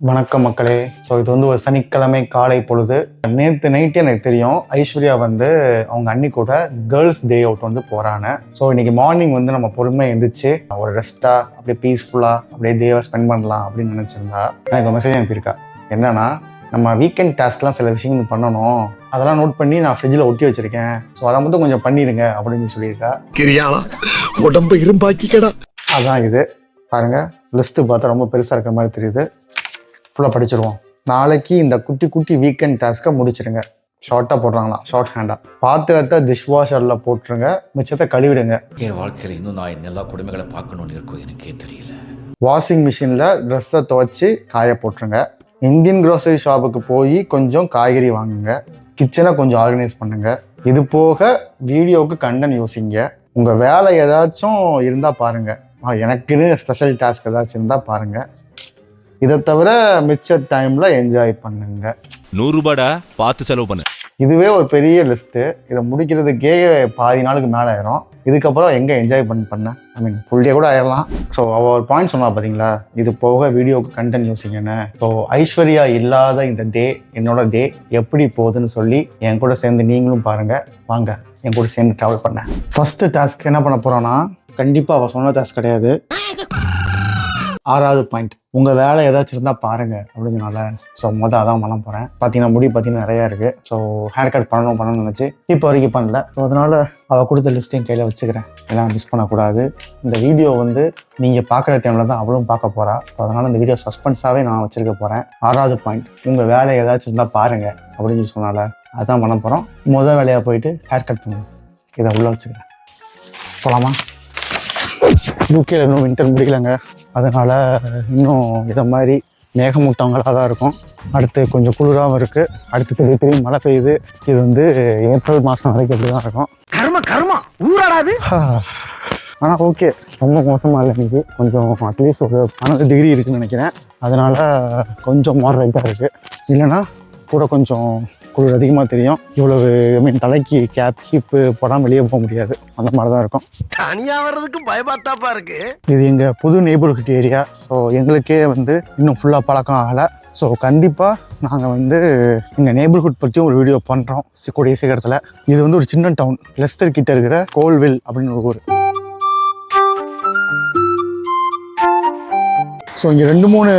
வணக்கம் மக்களே. ஸோ இது வந்து ஒரு சனிக்கிழமை காலை பொழுது. நேற்று நைட்டே எனக்கு தெரியும் ஐஸ்வர்யா வந்து அவங்க அண்ணி கூட கேர்ள்ஸ் டே அவுட் வந்து போகிறாங்க. ஸோ இன்னைக்கு மார்னிங் வந்து நம்ம பொறுமையாக எழுந்திரிச்சு ஒரு ரெஸ்ட்டாக அப்படியே பீஸ்ஃபுல்லாக அப்படியே டேவை ஸ்பெண்ட் பண்ணலாம் அப்படின்னு நினச்சிருந்தா எனக்கு ஒரு மெசேஜ் அனுப்பியிருக்கா. என்னன்னா, நம்ம வீக்கெண்ட் டாஸ்க்லாம் சில விஷயங்கள் பண்ணணும், அதெல்லாம் நோட் பண்ணி நான் ஃப்ரிட்ஜில் ஒட்டி வச்சிருக்கேன், ஸோ அதை மட்டும் கொஞ்சம் பண்ணிடுங்க அப்படின்னு சொல்லியிருக்கா. உடம்பு இரும்பாக்கிக்கடா. அதான் இது பாருங்க, லிஸ்ட்டு பார்த்தா ரொம்ப பெருசாக இருக்கிற மாதிரி தெரியுது. ஃபுல்லாக படிச்சிருவோம். நாளைக்கு இந்த குட்டி குட்டி வீக்கெண்ட் டாஸ்க்கை முடிச்சிடுங்க. ஷார்ட்டாக போடுறாங்களாம், ஷார்ட் ஹேண்டாக. பாத்திரத்தை டிஷ்வாஷரில் போட்டுருங்க, மிச்சத்தை கழுவிடுங்க. என் வாழ்க்கையில் இன்னும் நான் எல்லா கொடுமைகளை பார்க்கணும்னு இருக்கும் எனக்கே தெரியல. வாஷிங் மிஷினில் ட்ரெஸ்ஸை துவைச்சி காய போட்டுருங்க. இந்தியன் க்ரோசரி ஷாப்புக்கு போய் கொஞ்சம் காய்கறி வாங்குங்க. கிச்சனை கொஞ்சம் ஆர்கனைஸ் பண்ணுங்க. இது போக வீடியோவுக்கு கண்டென்ட் யோசிங்க. உங்கள் வேலை ஏதாச்சும் இருந்தால் பாருங்கள். எனக்குன்னு ஸ்பெஷல் டாஸ்க் ஏதாச்சும் இருந்தால் பாருங்கள். இதை தவிர மிச்ச டைமில் என்ஜாய் பண்ணுங்க. 100 ரூபாடா, பார்த்து செலவு பண்ணு. இதுவே ஒரு பெரிய லிஸ்ட்டு. இதை முடிக்கிறதுக்கே பாதி நாளுக்கு மேலே ஆயிரும். இதுக்கப்புறம் எங்கே என்ஜாய் பண்ண ஃபுல் டே கூட ஆயிடலாம். ஸோ அவள் ஒரு பாயிண்ட் சொன்னா பார்த்தீங்களா, இது போக வீடியோவுக்கு கண்டென்ட் யூஸிங்கன்னு. ஸோ ஐஸ்வர்யா இல்லாத இந்த டே, என்னோட டே எப்படி போகுதுன்னு சொல்லி என் கூட சேர்ந்து நீங்களும் பாருங்கள். வாங்க என் கூட சேர்ந்து ட்ராவல் பண்ணேன். ஃபஸ்ட்டு டாஸ்க் என்ன பண்ண போகிறோன்னா, கண்டிப்பாக அவள் சொன்ன டாஸ்க் கிடையாது. 6வது பாயிண்ட், உங்கள் வேலை ஏதாச்சும் இருந்தால் பாருங்கள் அப்படிங்கிறனால ஸோ அதான் பண்ண போகிறேன். பார்த்தீங்கன்னா முடி பார்த்தீங்கன்னா நிறையா இருக்குது. ஸோ ஹேர் கட் பண்ணணும்னு நினச்சி இப்போ வரைக்கும் பண்ணல. ஸோ அதனால் அவள் கொடுத்த லிஸ்ட்டையும் கையில் வச்சுக்கிறேன், எல்லாம் மிஸ் பண்ணக்கூடாது. இந்த வீடியோ வந்து நீங்கள் பார்க்குற டைமில் தான் அவளும் பார்க்க போகிறா. ஸோ அதனால் இந்த வீடியோ சஸ்பென்ஸாகவே நான் வச்சுருக்க போகிறேன். 6வது பாயிண்ட், உங்கள் வேலை ஏதாச்சும் இருந்தால் பாருங்கள் அப்படின்னு சொன்னால அதான் பண்ண போகிறோம். முதல் வேலையாக போயிட்டு ஹேர் கட் பண்ணுவோம். இதை உள்ளே வச்சுக்கிறேன். போகலாமா? யூகேல இன்னும் வின்டர் முடியலைங்க, அதனால் இன்னும் இதை மாதிரி மேகமூட்டங்களாக தான் இருக்கும். அடுத்து கொஞ்சம் குளிராகவும் இருக்குது. அடுத்து திரும்பி மழை பெய்யுது. இது வந்து ஏப்ரல் மாதம் வரைக்கும் அப்படி தான் இருக்கும். கர்மா ஊராடாது. ஆனால் ஓகே, ரொம்ப மோசமாக இல்லை. இன்னைக்கு கொஞ்சம் அட்லீஸ்ட் ஒரு 12 டிகிரி இருக்குதுன்னு நினைக்கிறேன். அதனால் கொஞ்சம் மாடரேட்டாக இருக்குது. இல்லைன்னா கூட கொஞ்சம் குளிர் அதிகமாக தெரியும். இவ்வளவு தலைக்கு கேப் ஹீப்பு போடாமல் வெளியே போக முடியாது. அந்த மாதிரி தான் இருக்கும். தனியாக வர்றதுக்கு பயமாத்தாப்பா இருக்கு. இது எங்கள் புது நெய்பர்ஹுட் ஏரியா. ஸோ எங்களுக்கே வந்து இன்னும் ஃபுல்லாக பழக்கம் ஆகலை. ஸோ கண்டிப்பாக நாங்கள் வந்து எங்கள் நெய்பர்ஹுட் பற்றியும் ஒரு வீடியோ பண்ணுறோம் கூடிய சீக்கிரத்தில். இது வந்து ஒரு சின்ன டவுன், லெஸ்டர் கிட்ட இருக்கிற கோல்வில் அப்படின்னு ஒரு ஊர். ஸோ இங்கே 2-3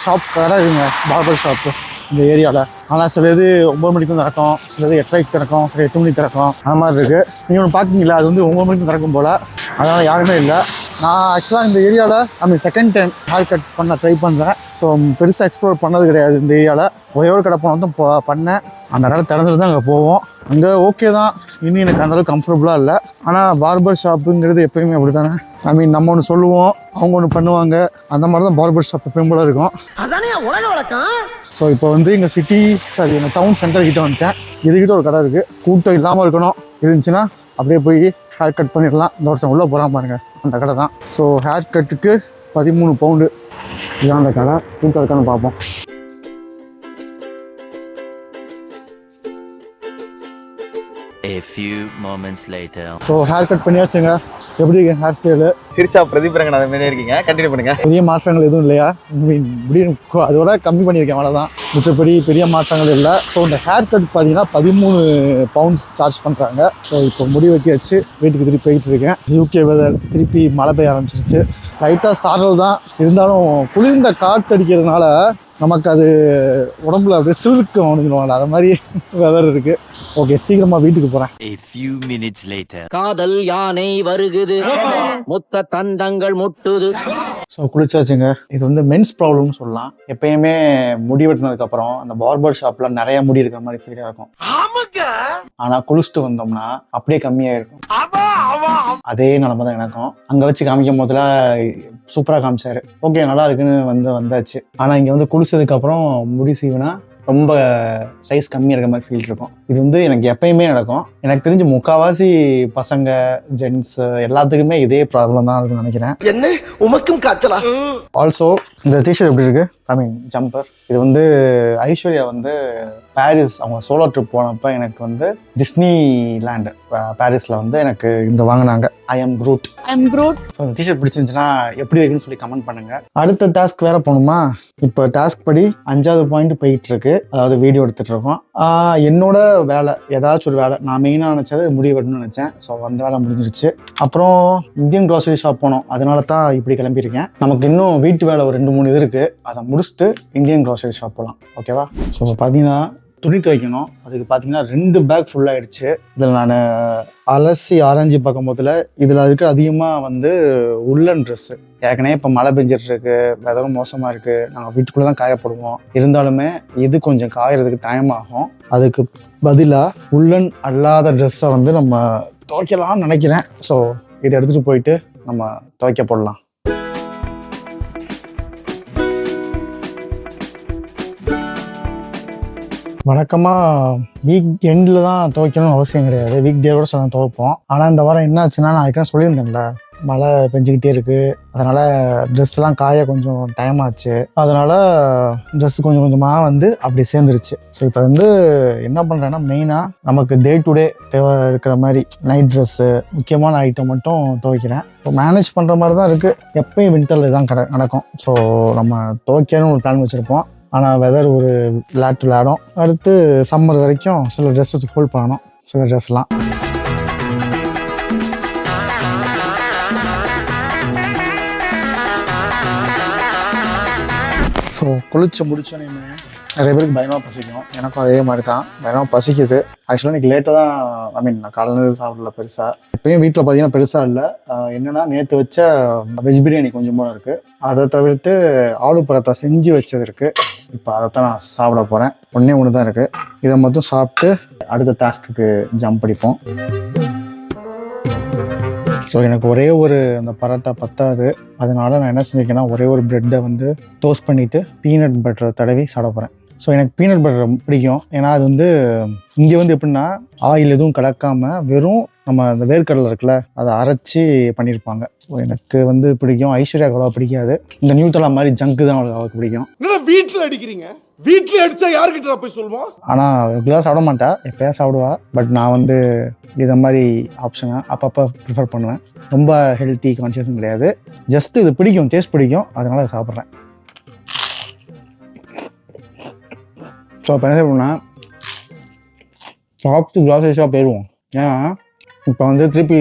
ஷாப் கடை இருக்குங்க, பார்பர் ஷாப்பு இந்த ஏரியாவில். ஆனால் சில இது 9 மணிக்கு தான் திறக்கும், சில இது 8:30 திறக்கும், சில 8 மணிக்கு திறக்கும். அந்த மாதிரி இருக்குது. நீங்கள் ஒன்று பார்த்தீங்களா, அது வந்து 9 மணிக்கு திறக்கும் போல். அதனால் யாருமே இல்லை. நான் ஆக்சுவலாக இந்த ஏரியாவில் செகண்ட் டைம் ஹேர் கட் பண்ண ட்ரை பண்ணுறேன். ஸோ பெருசாக எக்ஸ்ப்ளோர் பண்ணது கிடையாது இந்த ஏரியாவில். ஒரே ஒரு கடை போனால் தான் பண்ணேன். அந்த இடம் திறந்துட்டு தான் அங்கே போவோம். அங்கே ஓகே தான், இன்னும் எனக்கு அந்தளவுக்கு கம்ஃபர்டபுளாக இல்லை. ஆனால் பார்பர் ஷாப்புங்கிறது எப்போயுமே அப்படி தானே. நம்ம ஒன்று சொல்லுவோம், அவங்க ஒன்று பண்ணுவாங்க. அந்த மாதிரி தான் பார்பர் ஷாப் எப்பயும் போல இருக்கும். அதானே உலக வழக்கம். ஸோ இப்போ வந்து எங்கள் டவுன் சென்டர் கிட்ட வந்துட்டேன். இதுக்கிட்ட ஒரு கடை இருக்குது. கூட்டம் இல்லாமல் இருக்கணும், இருந்துச்சுன்னா அப்படியே போய் ஹேர் கட் பண்ணிடலாம். இந்த ஒருத்தன் உள்ளே போகிறான் பாருங்க, அந்த கடை தான். ஸோ ஹேர் கட்டுக்கு 13 பவுண்டு இதான் அந்த கடை. கூட்டம் இருக்கான்னு பார்ப்போம். A few moments later. So haircut பண்ணியாச்சுங்க. எப்படி இருக்கு ஹேர் ஸ்டைலு? சிரிச்சா பிரதிபரங்க அது மாதிரி இருக்கீங்க, கண்டினியூ பண்ணுங்க. பெரிய மாற்றங்கள் எதுவும் இல்லையா? அதோட கம்மி பண்ணியிருக்கேன், அவ்வளோதான். மிச்சப்படி பெரிய மாற்றங்கள் இல்லை. ஸோ இந்த ஹேர் கட் பார்த்தீங்கன்னா 13 பவுண்ட்ஸ் சார்ஜ் பண்ணுறாங்க. ஸோ இப்போ முடி வெட்டியாச்சு, வீட்டுக்கு திருப்பி போயிட்டு இருக்கேன். யூகே வெதர் திருப்பி மழை பெய்ய ஆரம்பிச்சிருச்சு. லைட்டாக சாரல் தான் இருந்தாலும் குளிர்ந்த காற்று அடிக்கிறதுனால நமக்கு அது உடம்புல அப்படியே சிலுக்கு அவனுக்குவாங்க, அது மாதிரி வெதர் இருக்குது. ஓகே, சீக்கிரமாக வீட்டுக்கு போகிறேன். A few minutes later. காதல் யானை வருகுது, மொத்த தந்தங்கள் முட்டுது. ஸோ குளிச்சாச்சுங்க. இது வந்து மென்ஸ் ப்ராப்ளம்னு சொல்லலாம். எப்பயுமே முடி வெட்டினதுக்கப்புறம் அந்த பார்பர் ஷாப்பில் நிறைய முடி இருக்கிற மாதிரி ஃபீலாக இருக்கும். ஆனால் குளிச்சுட்டு வந்தோம்னா அப்படியே கம்மியாக இருக்கும். அதே நிலமை தான் எனக்கும். அங்கே வச்சு காமிக்கும் போதுல சூப்பராக காமிச்சாரு. ஓகே, நல்லா இருக்குன்னு வந்தாச்சு. ஆனால் இங்கே வந்து குளிச்சதுக்கப்புறம் முடி சீவுனா ரொம்ப சைஸ் கம்மியாக இருக்கிற மாதிரி ஃபீல் இருக்கும். இது வந்து எனக்கு எப்பயுமே நடக்கும். எனக்கு தெரிஞ்சு முக்கால்வாசி பசங்க, ஜென்ஸ் எல்லாத்துக்குமே இதே ப்ராப்ளம் தான் இருக்குன்னு நினைக்கிறேன். என்ன உமக்கும் காய்ச்சலா? ஆல்சோ இந்த டிஷர்ட் எப்படி இருக்கு ஐ மீன் ஜம்பர். இது வந்து ஐஸ்வர்யா வந்து பாரிஸ் அவங்க சோலோ ட்ரிப் போனப்போ எனக்கு வந்து டிஸ்னி லேண்டு பாரிஸில் வந்து எனக்கு இந்த வாங்கினாங்க. I am crude. ஸோ இந்த டிஷர்ட் பிடிச்சிருந்துச்சுன்னா எப்படி இருக்குன்னு சொல்லி கமெண்ட் பண்ணுங்க. அடுத்த டாஸ்க் வேற போகணுமா? இப்போ டாஸ்க் படி 5வது பாயிண்ட் போயிட்டு இருக்கு, அதாவது வீடியோ எடுத்துட்டு இருக்கோம். என்னோட வேலை ஏதாச்சும் ஒரு வேலை நான் மெயினாக நினச்சது முடிவு எடுன்னு நினச்சேன். ஸோ அந்த வேலை முடிஞ்சிருச்சு. அப்புறம் இந்தியன் க்ராசரி ஷாப் போனோம், அதனால தான் இப்படி கிளம்பியிருக்கேன். நமக்கு இன்னும் வீட்டு வேலை ஒரு 2-3 இது இருக்குது, அதை முடிச்சுட்டு இந்தியன் க்ராசரி ஷாப் போகலாம். ஓகேவா? ஸோ பார்த்தீங்கன்னா துணி துவைக்கணும். அதுக்கு பார்த்தீங்கன்னா 2 பேக் ஃபுல்லாகிடுச்சு. இதில் நான் அலசி ஆரஞ்சு பார்க்கும் போதில் இதில் இருக்கிற அதிகமாக வந்து உள்ளன் ட்ரெஸ்ஸு. ஏற்கனவே இப்போ மழை பெஞ்சிட்டு இருக்கு, வெதரும் மோசமாக இருக்குது, நாங்கள் வீட்டுக்குள்ளே தான் காயப்படுவோம். இருந்தாலுமே இது கொஞ்சம் காயறதுக்கு டைம் ஆகும். அதுக்கு பதிலாக உள்ளன் அல்லாத ட்ரெஸ்ஸை வந்து நம்ம துவைக்கலாம்னு நினைக்கிறேன். ஸோ இதை எடுத்துகிட்டு போயிட்டு நம்ம துவைக்க போடலாம். வழக்கமாக வீக் எண்டில் தான் துவைக்கணும்னு அவசியம் கிடையாது, வீக் டே கூட சில துவைப்போம். ஆனால் இந்த வாரம் என்ன ஆச்சுன்னா, நான் அதுக்காக சொல்லியிருந்தேன்ல மழை பெஞ்சிக்கிட்டே இருக்குது, அதனால் ட்ரெஸ்லாம் காய கொஞ்சம் டைம் ஆச்சு. அதனால் ட்ரெஸ் கொஞ்சம் கொஞ்சமாக வந்து அப்படி சேர்ந்துருச்சு. ஸோ இப்போ வந்து என்ன பண்ணுறேன்னா, மெயினாக நமக்கு டே டு டே தேவை இருக்கிற மாதிரி நைட் ட்ரெஸ்ஸு, முக்கியமான ஐட்டம் மட்டும் துவைக்கிறேன். இப்போ மேனேஜ் பண்ணுற மாதிரி தான் இருக்குது. எப்பயும் வின்டரில் தான் நடக்கும். ஸோ நம்ம துவைக்கணும்னு ஒரு பிளான் வச்சுருப்போம், ஆனால் வெதர் ஒரு விளையாடும். அடுத்து சம்மர் வரைக்கும் சில ட்ரெஸ் வச்சு ஹோல்ட் பண்ணணும், சில ட்ரெஸ்லாம். ஸோ குளிச்சு முடிச்சோன்னே நிறைய பேருக்கு பயமாக பசிக்கும், எனக்கும் அதே மாதிரி தான் பயமாக பசிக்குது. ஆக்சுவலாக இன்றைக்கி லேட்டாக தான், ஐ மீன் நான் காலையில் சாப்பிடல பெருசாக. இப்போயும் வீட்டில் பார்த்தீங்கன்னா பெருசாக இல்லை. என்னென்னா நேற்று வச்ச வெஜ் பிரியாணி கொஞ்சம் போல இருக்குது, அதை தவிர்த்து ஆலு பரோட்டா செஞ்சு வச்சது இருக்குது. இப்போ அதைத்தான் நான் சாப்பிட போகிறேன். ஒன்று தான் இருக்குது, இதை மட்டும் சாப்பிட்டு அடுத்த டாஸ்க்கு ஜம்ப் அடிப்போம். ஸோ எனக்கு ஒரே ஒரு அந்த பரோட்டா பத்தாது, அதனால நான் என்ன செஞ்சுருக்கேன்னா ஒரே ஒரு ப்ரெட்டை வந்து டோஸ்ட் பண்ணிவிட்டு பீனட் பட்டரை தடவி சாப்பிட போகிறேன். ஸோ எனக்கு பீனட் பட்டர் பிடிக்கும், ஏன்னா அது வந்து இங்கே வந்து எப்படின்னா ஆயில் எதுவும் கலக்காமல் வெறும் நம்ம அந்த வேர்க்கடலை இருக்குல்ல அதை அரைச்சி பண்ணியிருப்பாங்க. ஸோ எனக்கு வந்து பிடிக்கும். ஐஸ்வர்யாவுக்கு அவ்வளோ பிடிக்காது, இந்த நியூட்ரலா மாதிரி ஜங்கு தான் அவளுக்கு பிடிக்கும். வீட்டில் அடிக்கிறீங்க, வீட்டில் அடித்தா யாருக்கிட்ட போய் சொல்லுவோம்? ஆனால் ரெகுலராக சாப்பிட மாட்டா, எப்போயா சாப்பிடுவா. பட் நான் வந்து இதை மாதிரி ஆப்ஷனை அப்பப்போ ப்ரிஃபர் பண்ணுவேன். ரொம்ப ஹெல்த்தி கான்ஷியஸும் கிடையாது, ஜஸ்ட் இது பிடிக்கும், டேஸ்ட் பிடிக்கும், அதனால அதை சாப்பிட்றேன். ஸோ இப்போ என்ன செய்யணும்னா சாப்பிட்டு க்ராசரி ஷாப் போயிடுவோம். ஏன்னா இப்போ வந்து திருப்பி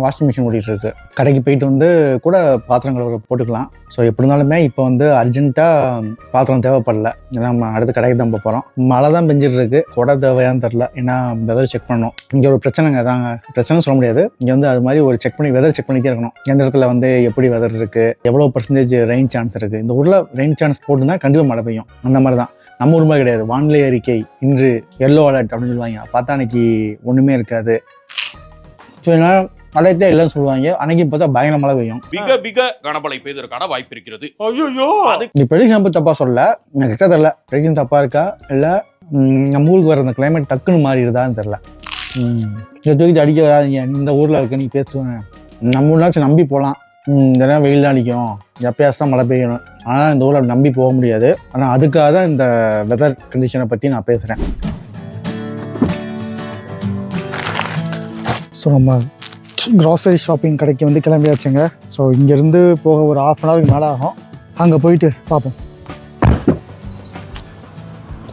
வாஷிங் மிஷின் ஓடிட்டுருக்கு, கடைக்கு போயிட்டு வந்து கூட பாத்திரங்களை போட்டுக்கலாம். ஸோ எப்படி இருந்தாலுமே இப்போ வந்து அர்ஜென்ட்டாக பாத்திரம் தேவைப்படல, ஏன்னா நம்ம அடுத்த கடைக்கு தான் போகிறோம். மழை தான் பெஞ்சிட்டு இருக்கு, கூட தேவையான்னு தெரில, ஏன்னா வெதர் செக் பண்ணணும். இங்கே ஒரு பிரச்சனைங்க தாங்க, பிரச்சனை சொல்ல முடியாது, இங்கே வந்து அது மாதிரி ஒரு செக் பண்ணி வெதர் செக் பண்ணிகிட்டே இருக்கணும். எந்த இடத்துல வந்து எப்படி வெதர் இருக்குது, எவ்வளோ பர்சன்டேஜ் ரெயின் சான்ஸ் இருக்குது. இந்த ஊரில் ரெயின் சான்ஸ் போட்டுருந்தா கண்டிப்பாக மழை பெய்யும், அந்த மாதிரி தான். நம்ம ஊர் மாதிரி கிடையாது, வானிலை அறிக்கை இன்று எல்லோ அலர்ட் அப்படின்னு சொல்லுவாங்க, பார்த்தா அன்னைக்கு ஒன்றுமே இருக்காது. ஸோ என்ன மழையத்தே இல்லைன்னு சொல்லுவாங்க, அன்னைக்கு பார்த்தா பயங்கர மழை பெய்யும். மிக கனமழை பெய்ததற்கான வாய்ப்பு இருக்கிறது. இந்த ப்ரெடிக்ஷன் பற்றி தப்பாக சொல்லல, எனக்கு எக்ஸ்ட்ரா தெரில ப்ரெடிக்ஷன் தப்பாக இருக்கா இல்லை நம்ம ஊருக்கு வர அந்த கிளைமேட் டக்குன்னு மாறிடுதான்னு தெரில. இதை தூக்கிட்டு அடிக்க வராதிங்க, இந்த ஊரில் இருக்க நீ பேசுவேன், நம்ம ஊர்லாச்சும் நம்பி போகலாம். இதெல்லாம் வெயில் தான் அடிக்கும், எப்பயாச்சும் தான் மழை பெய்யணும், ஆனால் இந்த ஊரில் நம்பி போக முடியாது. ஆனால் அதுக்காக தான் இந்த வெதர் கண்டிஷனை பற்றி நான் பேசுகிறேன். ஸோ நம்ம க்ராசரி ஷாப்பிங் கடைக்கு வந்து கிளம்பியாச்சுங்க. ஸோ இங்கேருந்து போக ஒரு 1/2 hour மேலே ஆகும், அங்கே போயிட்டு பார்ப்போம்.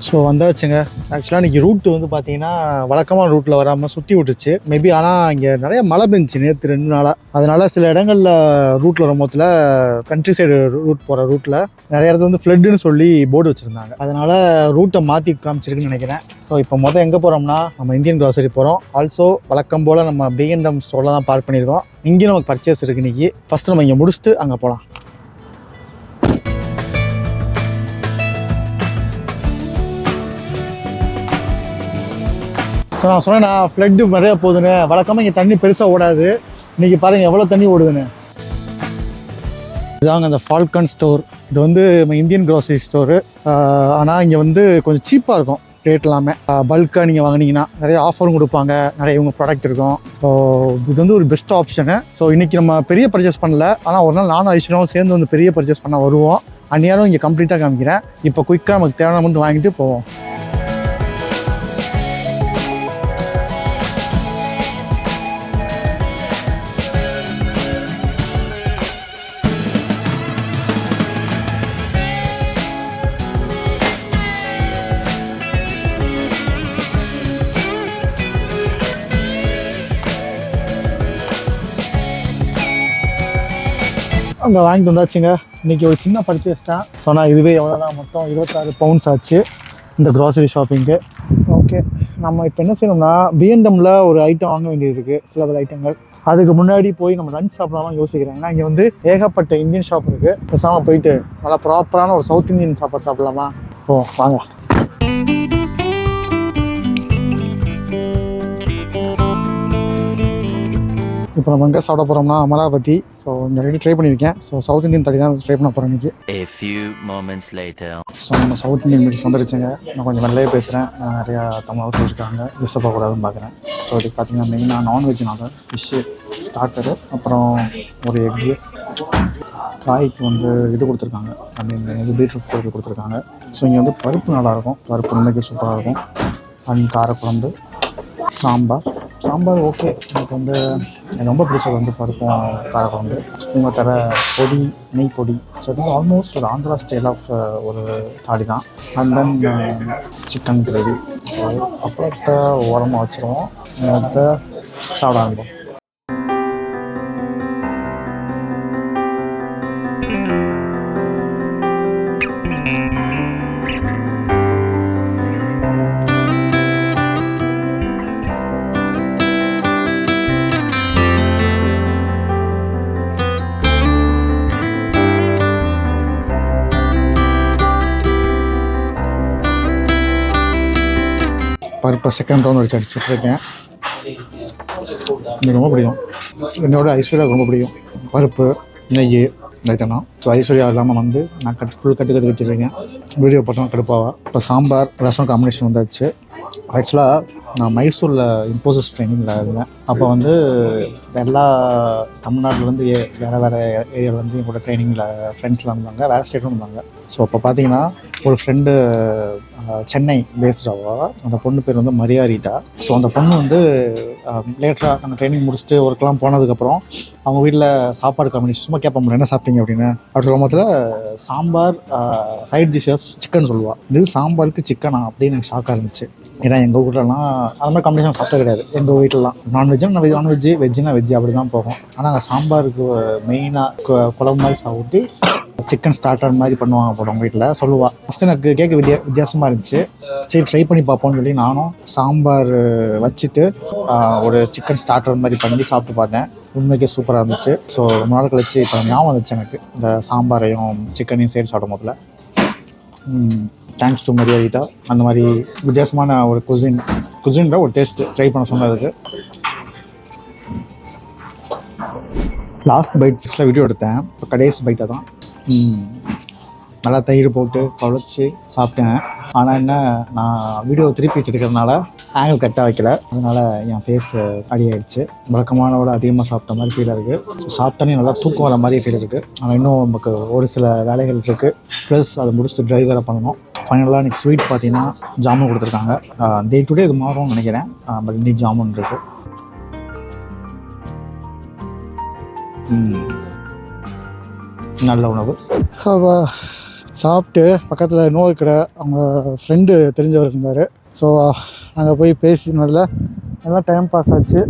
ஸோ வந்தாச்சுங்க. ஆக்சுவலாக இன்றைக்கி ரூட்டு வந்து பார்த்தீங்கன்னா வழக்கமான ரூட்டில் வராமல் சுற்றி விட்டுச்சு மேபி. ஆனால் இங்கே நிறைய மழை பெஞ்சிச்சு நேற்று 2 நாளாக, அதனால் சில இடங்களில் ரூட்டில் வரும்போதில் கண்ட்ரி சைடு ரூட் போகிற ரூட்டில் நிறைய இடத்துல வந்து ஃப்ளட்டுன்னு சொல்லி போர்டு வச்சுருந்தாங்க, அதனால் ரூட்டை மாற்றி காமிச்சிருக்குன்னு நினைக்கிறேன். ஸோ இப்போ எங்கே போகிறோம்னா நம்ம இந்தியன் க்ராசரி போகிறோம். ஆல்சோ வழக்கம் போல் நம்ம B&M ஸ்டோரில் தான் பார்க் பண்ணியிருக்கோம். இங்கேயும் நமக்கு பர்ச்சேஸ் இருக்குது இன்றைக்கி. ஃபஸ்ட்டு நம்ம இங்கே முடிச்சுட்டு அங்கே போகலாம். ஸோ நான் சொன்னேன்னா ஃப்ளட்டு நிறையா போகுதுன்னு, வழக்கமாக இங்கே தண்ணி பெருசாக ஓடாது, இன்றைக்கி பாருங்கள் எவ்வளோ தண்ணி ஓடுதுன்னு. இதாங்க அந்த ஃபால்கன் ஸ்டோர், இது வந்து நம்ம இந்தியன் க்ராசரி ஸ்டோரு. ஆனால் இங்கே வந்து கொஞ்சம் சீப்பாக இருக்கும் ரேட் எல்லாமே. பல்காக நீங்கள் வாங்கினீங்கன்னா நிறைய ஆஃபரும் கொடுப்பாங்க, நிறைய இவங்க ப்ராடக்ட் இருக்கும். ஸோ இது வந்து ஒரு பெஸ்ட் ஆப்ஷனு. ஸோ இன்றைக்கி நம்ம பெரிய பர்ச்சேஸ் பண்ணல, ஆனால் ஒரு நாள் நானும் ஐஸ்வர்யாவும் சேர்ந்து வந்து பெரிய பர்ச்சேஸ் பண்ண வருவோம். அந்நேரம் இங்கே கம்ப்ளீட்டாக காமிக்கிறேன். இப்போ குயிக்காக நமக்கு தேவையான மட்டும் வாங்கிட்டு போவோம். அங்கே வாங்கிட்டு வந்தாச்சுங்க. இன்றைக்கி ஒரு சின்ன பர்ச்சேஸ் தான் சொன்னால். இதுவே எவ்வளோதான், மொத்தம் 26 பவுண்ட்ஸ் ஆச்சு இந்த க்ராசரி ஷாப்பிங்கு. ஓகே, நம்ம இப்போ என்ன செய்யணும்னா B&Mல ஒரு ஐட்டம் வாங்க வேண்டியது இருக்குது, சில பல ஐட்டங்கள். அதுக்கு முன்னாடி போய் நம்ம லஞ்ச் சாப்பிடலாம் யோசிக்கிறேன். ஏன்னா இங்கே வந்து ஏகப்பட்ட இந்தியன் ஷாப் இருக்குது. பேசாமல் போயிட்டு நல்லா ப்ராப்பரான ஒரு சவுத் இந்தியன் சாப்பாடு சாப்பிடலாமா? வாங்க. இப்போ நம்ம எங்கே சாப்பிட போகிறோம்னா அமராவதி. ஸோ இங்கே ஆல்ரெடி ட்ரை பண்ணியிருக்கேன். ஸோ சவுத் இந்தியன் தடி தான் ட்ரை பண்ண போகிறேன் இன்றைக்கி. A few moments later. So நம்ம சவுத் இந்தியன் மீல்ஸ் வந்துருச்சுங்க. நான் கொஞ்சம் வெள்ளையே பேசுகிறேன், நிறையா தமிழ் இருக்காங்க, டிஸ்டர்ப் ஆகக்கூடாதுன்னு பார்க்குறேன். ஸோ இது பார்த்தீங்கன்னா மெயினாக நான்வெஜ் நாங்கள் ஃபிஷ்ஷு ஸ்டார்டரு, அப்புறம் ஒரு எக்கு, காய்க்கு வந்து இது கொடுத்துருக்காங்க, இது பீட்ரூட் பொருள் கொடுத்துருக்காங்க. ஸோ இங்கே வந்து பருப்பு நல்லாயிருக்கும், பருப்பு இன்னைக்கு சூப்பராக இருக்கும். And kara kuzhambu, sambar okay. எனக்கு வந்து எனக்கு ரொம்ப பிடிச்சது வந்து பருப்பும் காரக்குழம்பு. இவங்க தர பொடி, நெய் பொடி. ஸோ இது வந்து ஆல்மோஸ்ட் ஒரு ஆந்திரா ஸ்டைல் ஆஃப் ஒரு தாலி தான். And then chicken gravy. So அப்பளத்தை ஓரமாக வச்சுருவோம், அதை சாப்பிட ஆரம்பிப்போம். பருப்பை செகண்ட் ரவுண்ட் வச்சு அடிச்சுட்ருக்கேன். எனக்கு ரொம்ப பிடிக்கும். என்னோட ஐஸ்வர்யாவுக்கு ரொம்ப பிடிக்கும் பருப்பு, நெய் ஐட்டம்னா. ஸோ ஐஸ்வர்யா இல்லாமல் வந்து நான் ஃபுல் கட்டு வச்சுருக்கேன். வீடியோ போட்டோம் கடுப்பாவா. இப்போ சாம்பார் ரசம் காம்பினேஷன் வந்தாச்சு. ஆக்சுவலாக நான் மைசூரில் இன்ஃபோசிஸ் ட்ரைனிங்கில் இருந்தேன். அப்போ வந்து எல்லா தமிழ்நாட்டிலேருந்து வேறு ஏரியாவிலேருந்து என் கூட ட்ரைனிங்கில் ஃப்ரெண்ட்ஸ்லாம் இருந்தாங்க, வேறு ஸ்டேட்டும் இருந்தாங்க. ஸோ அப்போ பார்த்தீங்கன்னா ஒரு ஃப்ரெண்டு சென்னை பேஸ்டாவா, அந்த பொண்ணு பேர் வந்து மரியாரிட்டா. ஸோ அந்த பொண்ணு வந்து லேட்டராக நாங்கள் ட்ரைனிங் முடிச்சுட்டு ஒர்க்கெலாம் போனதுக்கப்புறம் அவங்க வீட்டில் சாப்பாடு காம்பினேஷன் சும்மா கேட்போம், என்ன சாப்பிட்டீங்க அப்படின்னு. அப்படி சொல்லும்போது சாம்பார் சைட் டிஷ்ஷஸ் சிக்கன் சொல்லுவாள். இது சாம்பாருக்கு சிக்கனா அப்படின்னு எனக்கு ஷாக்காக இருந்துச்சு. ஏன்னா எங்கள் வீட்டிலலாம் அது மாதிரி காம்பினேஷன் சாப்பிட்டா கிடையாது. எங்கள் வீட்டிலலாம் நான்வெஜ்ஜுனா நான்வெஜ்ஜு, வெஜ்ஜுனா வெஜ்ஜு அப்படி தான் போகும். ஆனால் அங்கே சாம்பாருக்கு மெயினாக குழம்பு மாதிரி சாப்பிட்டு சிக்கன் ஸ்டார்டர் மாதிரி பண்ணுவாங்க போட உங்கள் வீட்டில் சொல்லுவாள். ஃபஸ்ட்டு எனக்கு கேட்க வித்தியாசமாக இருந்துச்சு. சரி ட்ரை பண்ணி பார்ப்போம்னு சொல்லி நானும் சாம்பார் வச்சுட்டு ஒரு சிக்கன் ஸ்டார்டர் மாதிரி பண்ணி சாப்பிட்டு பார்த்தேன். உண்மைக்கே சூப்பராக இருந்துச்சு. ஸோ ரொம்ப நாள் கழிச்சு இப்போ ஞாபகம் வந்துச்சு எனக்கு இந்த சாம்பாரையும் சிக்கனையும் சேர்த்து சாப்பிடும் போதில். Thanks to Mariarita. அந்த மாதிரி வித்தியாசமான ஒரு குசின்ற ஒரு டேஸ்ட்டு ட்ரை பண்ண சொன்னதுக்கு. லாஸ்ட் பைட் ஃபிஷ்ஷில் வீடியோ எடுத்தேன். இப்போ கடைசி பைட்டை தான் நல்லா தயிர் போட்டு குழச்சி சாப்பிட்டேன். ஆனால் என்ன, நான் வீடியோ திருப்பி எடுக்கிறதுனால ஆங்கிள் கரெக்டாக வைக்கல, அதனால் என் ஃபேஸ் அடியாயிடுச்சு. வழக்கமானோட அதிகமாக சாப்பிட்ட மாதிரி ஃபீல் இருக்குது. ஸோ சாப்பிட்டானே நல்லா தூக்கம் வர மாதிரி ஃபீல் இருக்குது. ஆனால் இன்னும் நமக்கு ஒரு சில வேலைகள் இருக்குது, ப்ளஸ் அதை முடிச்சுட்டு ட்ரைவ் வேறு பண்ணணும். ஃபைனலாக இன்றைக்கி ஸ்வீட் பார்த்தீங்கன்னா ஜாமுன் கொடுத்துருக்காங்க. டே டு டே இது மாறும்னு நினைக்கிறேன். பட் இன்றைக்கி ஜாமுன் இருக்குது. நல்ல உணவு. சாப்பிட்டு பக்கத்தில் இன்னொரு கடை, அவங்க ஃப்ரெண்டு தெரிஞ்சவர் இருந்தார். ஸோ அங்கே போய் பேசினதில் நல்லா டைம் பாஸ் ஆச்சு.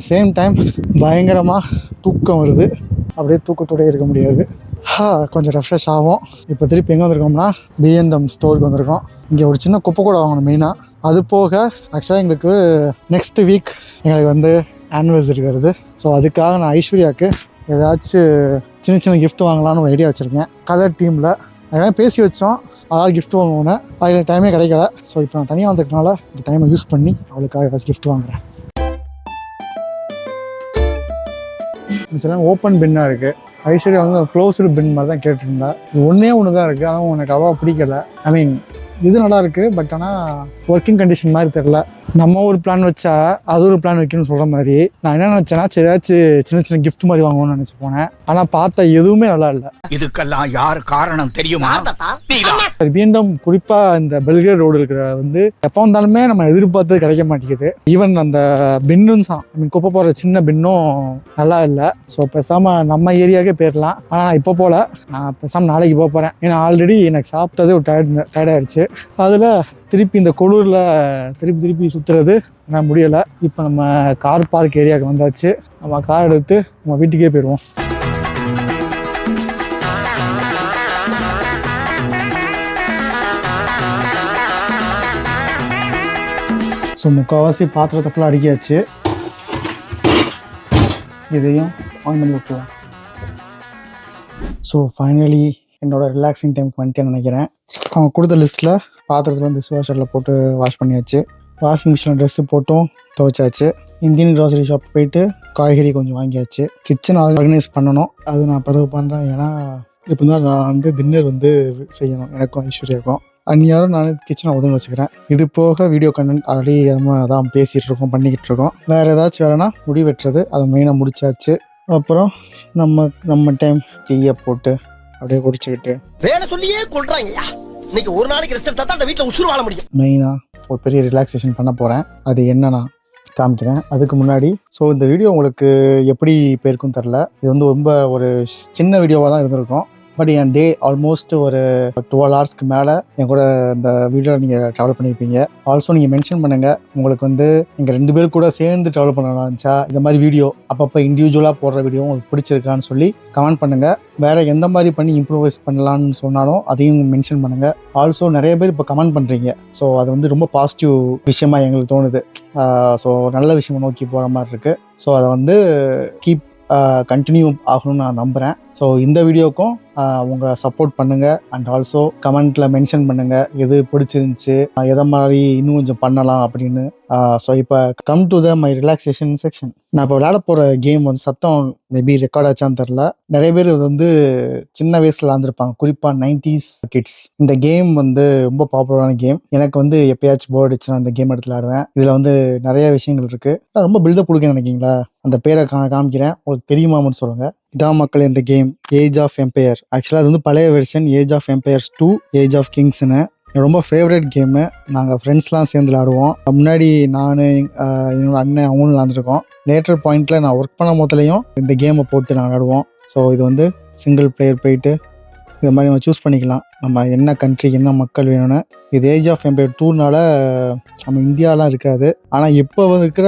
சேம் டைம் பயங்கரமாக தூக்கம் வருது. அப்படியே தூக்கத்தோடய இருக்க முடியாது. கொஞ்சம் ரெஃப்ரெஷ் ஆகும். இப்போ திருப்பி எங்கே வந்திருக்கோம்னா B&M ஸ்டோருக்கு வந்திருக்கோம். இங்கே ஒரு சின்ன குப்பை கூட வாங்கணும் மெயினாக. அது போக ஆக்சுவலாக எங்களுக்கு நெக்ஸ்ட் வீக் எங்களுக்கு வந்து ஆனிவர்சரி வருது. ஸோ அதுக்காக நான் ஐஸ்வர்யாவுக்கு ஏதாச்சும் சின்ன சின்ன கிஃப்ட் வாங்கலான்னு ஒரு ஐடியா வச்சுருக்கேன். கலர் டீமில் அதெல்லாம் பேசி வச்சோம், அதாவது கிஃப்ட் வாங்குவோன்னு. அதில் டைமே கிடைக்கல. ஸோ இப்போ நான் தனியாக வந்ததுனால இந்த டைமை யூஸ் பண்ணி அவளுக்காக ஏதாச்சும் கிஃப்ட் வாங்குறேன். சில ஓப்பன் பின்னாக இருக்குது. ஐஸ்வர்யா வந்து க்ளோஸ்டு பின் மாதிரி தான் கேட்டிருந்தா. இது ஒன்று தான் இருக்குது, ஆனால் உனக்கு அவ்வளோ பிடிக்கல. ஐ மீன் இது நல்லா இருக்குது, பட் ஆனால் ஒர்க்கிங் கண்டிஷன் மாதிரி தெரில. நம்ம ஒரு பிளான் வச்சா அது ஒரு பிளான் வைக்கணும்னு சொல்கிற மாதிரி நான் என்ன நினச்சேன்னா சரியாச்சும் சின்ன சின்ன கிஃப்ட் மாதிரி வாங்குவோம்னு நினச்சி போனேன். ஆனால் பார்த்தா எதுவுமே நல்லா இல்லை. இதுக்கெல்லாம் யார் காரணம் தெரியுமா? மீண்டும் குறிப்பாக இந்த பெல்கிரேட் ரோடு இருக்கிற வந்து எப்போ வந்தாலுமே நம்ம எதிர்பார்த்தது கிடைக்க மாட்டேங்குது. ஈவன் அந்த பின்னும் தான், ஐ மீன் குப்பை போகிற சின்ன பின்னும் நல்லா இல்லை. ஸோ பேசாமல் நம்ம ஏரியாவுக்கே போயிடலாம். ஆனால் நான் இப்போ போகல, நான் பேசாமல் நாளைக்கு போக போகிறேன். ஏன்னா ஆல்ரெடி எனக்கு சாப்பிட்டதே ஒரு டயர்டாயிடுச்சு. அதில் திருப்பி இந்த குளூரில் திருப்பி சுற்றுறது நான் முடியலை. இப்போ நம்ம கார் பார்க் ஏரியாவுக்கு வந்தாச்சு. நம்ம கார் எடுத்து நம்ம வீட்டுக்கே போயிடுவோம். ஸோ முக்கால்வாசி பாத்திரத்தை ஃபுல்லாக அடிக்காச்சு. இதையும் ஆன் பண்ணி விட்டுருவேன். ஸோ ஃபைனலி என்னோடய ரிலாக்ஸிங் டைமுக்கு வந்துட்டேன்னு நினைக்கிறேன். அவங்க கொடுத்த லிஸ்ட்டில் பாத்திரத்தில் வந்து டிஷ்வாஷரில் போட்டு வாஷ் பண்ணியாச்சு. வாஷிங் மிஷினில் ட்ரெஸ்ஸு போட்டும் துவைச்சாச்சு. இந்தியன் க்ராசரி ஷாப் போயிட்டு காய்கறி கொஞ்சம் வாங்கியாச்சு. கிச்சன் ஆர்கனைஸ் பண்ணணும், அது நான் பிறகு பண்ணுறேன். ஏன்னா இப்போ தான் நான் வந்து டின்னர் வந்து செய்யணும், எனக்கும் ஐஸ்வர்யாவுக்கும். அந்நியாரும் நான் கிச்சனை ஒதுங்க வச்சுக்கிறேன். இது போக வீடியோ கண்டென்ட் ஆல்ரெடி நம்ம தான் பேசிகிட்டு இருக்கோம், பண்ணிக்கிட்டு இருக்கோம். வேறு ஏதாச்சும் வேலைன்னா முடி வெட்டுறது, அதை மெயினாக முடிச்சாச்சு. அப்புறம் நம்ம டைம் டீயை போட்டு அப்படியே குடிச்சுக்கிட்டு வேலை சொல்லியே கொள்றாங்கய்யா. இன்னைக்கு ஒரு நாளைக்கு ரெஸ்ட் எடுத்தா தான் அந்த வீட்டில் உசுறு வாழ முடியும். மெயினாக ஒரு பெரிய ரிலாக்ஸேஷன் பண்ண போகிறேன். அது என்னன்னா காமிக்கிறேன். அதுக்கு முன்னாடி இந்த வீடியோ உங்களுக்கு எப்படி போயிருக்குன்னு தெரில. இது வந்து ரொம்ப ஒரு சின்ன வீடியோவாக தான் இருந்திருக்கும். பட் என் டே ஆல்மோஸ்ட் ஒரு 12 ஹவர்ஸ்க்கு மேலே என் கூட இந்த வீடியோவில் நீங்கள் ட்ராவல் பண்ணியிருப்பீங்க. ஆல்சோ நீங்கள் மென்ஷன் பண்ணுங்கள், உங்களுக்கு வந்து நீங்கள் 2 பேர் கூட சேர்ந்து ட்ராவல் பண்ணலாம்ச்சா, இந்த மாதிரி வீடியோ அப்பப்போ இண்டிவிஜுவலாக போடுற வீடியோ உங்களுக்கு பிடிச்சிருக்கான்னு சொல்லி கமெண்ட் பண்ணுங்கள். வேறு எந்த மாதிரி பண்ணி இம்ப்ரூவைஸ் பண்ணலான்னு சொன்னாலும் அதையும் மென்ஷன் பண்ணுங்கள். ஆல்சோ நிறைய பேர் இப்போ கமெண்ட் பண்ணுறீங்க. ஸோ அது வந்து ரொம்ப பாசிட்டிவ் விஷயமா எங்களுக்கு தோணுது. ஸோ நல்ல விஷயமா நோக்கி போகிற மாதிரி இருக்குது. ஸோ அதை வந்து கண்டினியூ ஆகணும்னு நான் நம்புகிறேன். ஸோ இந்த வீடியோக்கும் உங்களை சப்போர்ட் பண்ணுங்கள். அண்ட் ஆல்சோ கமெண்ட்டில் மென்ஷன் பண்ணுங்கள் எது பிடிச்சிருந்துச்சு, எதை மாதிரி இன்னும் கொஞ்சம் பண்ணலாம் அப்படின்னு. ஸோ இப்போ come to my relaxation section. நான் இப்போ விளையாட போகிற கேம் வந்து சத்தம் மேபி ரெக்கார்ட் ஆச்சான்னு தெரில. நிறைய பேர் இது வந்து சின்ன வயசில் விளாண்டுருப்பாங்க, குறிப்பாக 90s கிட்ஸ். இந்த கேம் வந்து ரொம்ப பாப்புலரான கேம். எனக்கு வந்து எப்பயாச்சும் போர் அடிச்சுன்னா இந்த கேம் எடுத்து விளாடுவேன். இதில் வந்து நிறைய விஷயங்கள் இருக்குது. ரொம்ப பில்டப் கொடுக்க நினைக்கிங்களா? அந்த பேரை காமிக்கிறேன், உங்களுக்கு தெரியுமான்னு சொல்லுங்கள். இதான் மக்கள் இந்த கேம் ஏஜ் ஆஃப் எம்பையர். ஆக்சுவலாக அது வந்து பழைய version Age of Empires 2 Age of கிங்ஸ்னு. ரொம்ப ஃபேவரட் கேமு. நாங்கள் ஃப்ரெண்ட்ஸ்லாம் சேர்ந்து விளாடுவோம். முன்னாடி நான் என்னோடய அண்ணன் அவங்களும் விளாண்டுருக்கோம். லேட்டர் பாயிண்டில் நான் ஒர்க் பண்ண போதுலையும் இந்த கேமை போட்டு நான் விளாடுவோம். ஸோ இது வந்து சிங்கிள் பிளேயர் போயிட்டு இது மாதிரி நம்ம சூஸ் பண்ணிக்கலாம், நம்ம என்ன கண்ட்ரி என்ன மக்கள் வேணும்னு. இது ஏஜ் ஆஃப் எம்பையர் 2னால நம்ம இந்தியாலாம் இருக்காது. ஆனால் இப்போ இருக்கிற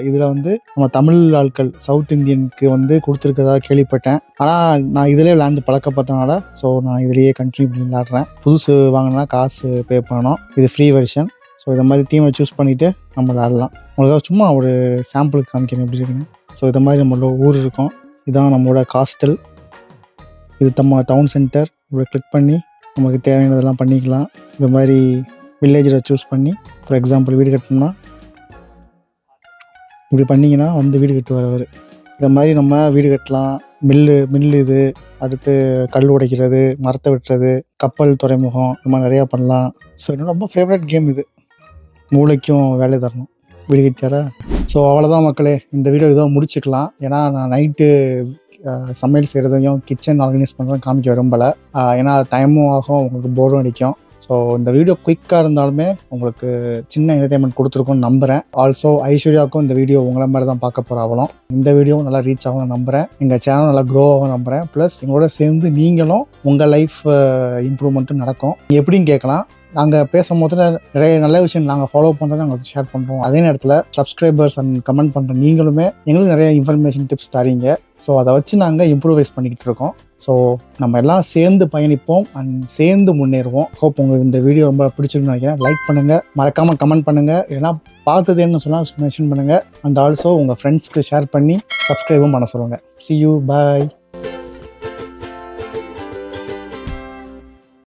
இதில் வந்து நம்ம தமிழ் ஆட்கள் சவுத் இந்தியனுக்கு வந்து கொடுத்துருக்கதா கேள்விப்பட்டேன். ஆனால் நான் இதிலே விளையாண்டு பழக்கப்பட்டனால ஸோ நான் இதிலேயே கண்டினியூ பண்ணி விளையாடுறேன். புதுசு வாங்கினா காசு பே பண்ணணும். இது ஃப்ரீ வெர்ஷன். ஸோ இந்த மாதிரி தீமை சூஸ் பண்ணிவிட்டு நம்ம விளையாடலாம். உங்களுக்காக சும்மா ஒரு சாம்பிளுக்கு காமிக்கிறேன் எப்படி இருக்குன்னு. ஸோ இது மாதிரி நம்மளோட ஊர் இருக்கும். இதுதான் நம்மளோட காஸ்டல். இது நம்ம டவுன் சென்டர். இப்படி கிளிக் பண்ணி நமக்கு தேவையானதெல்லாம் பண்ணிக்கலாம். இது மாதிரி வில்லேஜில் சூஸ் பண்ணி ஃபார் எக்ஸாம்பிள் வீடு கட்டணும்னா இப்படி பண்ணிங்கன்னா வந்து வீடு கட்டு வரவர். இதை மாதிரி நம்ம வீடு கட்டலாம். மில்லு இது, அடுத்து கல் உடைக்கிறது, மரத்தை வெட்டுறது, கப்பல் துறைமுகம், இந்த மாதிரி நிறையா பண்ணலாம். ஸோ என்னோட ரொம்ப ஃபேவரட் கேம் இது. மூளைக்கும் வேலை தரணும், வீடு கட்டியாரா. ஸோ அவ்வளோதான் மக்களே, இந்த வீடியோ இதோ முடிச்சுக்கலாம். ஏன்னா நான் நைட்டு சமையல் செய்கிறதையும் கிச்சன் ஆர்கனைஸ் பண்ணுறதும் காமிக்க விரும்பலை. ஏன்னா டைமும் ஆகும், உங்களுக்கு போரும் அடிக்கும். ஸோ இந்த வீடியோ குயிக்காக இருந்தாலுமே உங்களுக்கு சின்ன என்டர்டைன்மெண்ட் கொடுத்துருக்கோன்னு நம்புகிறேன். ஆல்சோ ஐஸ்வர்யாவுக்கும் இந்த வீடியோ உங்களை மாதிரி தான் பார்க்க போகிற அவளும் இந்த வீடியோவும் நல்லா ரீச் ஆகும் நம்புகிறேன். எங்கள் சேனல் நல்லா க்ரோ ஆகும் நம்புகிறேன். ப்ளஸ் எங்களோட சேர்ந்து நீங்களும் உங்கள் லைஃப் இம்ப்ரூவ்மெண்ட்டும் நடக்கும். எப்படின்னு கேட்கலாம். நாங்கள் பேசும்போது நிறைய நல்ல விஷயம் நாங்கள் ஃபாலோ பண்ணுறதை நாங்கள் ஷேர் பண்ணுறோம். அதே நேரத்தில் சப்ஸ்கிரைபர்ஸ் அண்ட் கமெண்ட் பண்ணுற நீங்களுமே எங்களுக்கு நிறைய இன்ஃபர்மேஷன் டிப்ஸ் தரீங்க. ஸோ அதை வச்சு நாங்கள் இம்ப்ரூவைஸ் பண்ணிக்கிட்டு இருக்கோம். ஸோ நம்ம எல்லாம் சேர்ந்து பயணிப்போம் அண்ட் சேர்ந்து முன்னேறுவோம். ஹோப் உங்களுக்கு இந்த வீடியோ ரொம்ப பிடிச்சிருக்குன்னு நினைக்கிறேன். லைக் பண்ணுங்கள், மறக்காமல் கமெண்ட் பண்ணுங்கள். இல்லைனா பார்த்தது என்ன சொன்னால் மென்ஷன் பண்ணுங்கள். அண்ட் ஆல்சோ உங்கள் ஃப்ரெண்ட்ஸ்க்கு ஷேர் பண்ணி சப்ஸ்கிரைபும் பண்ண சொல்லுங்கள். See you, bye.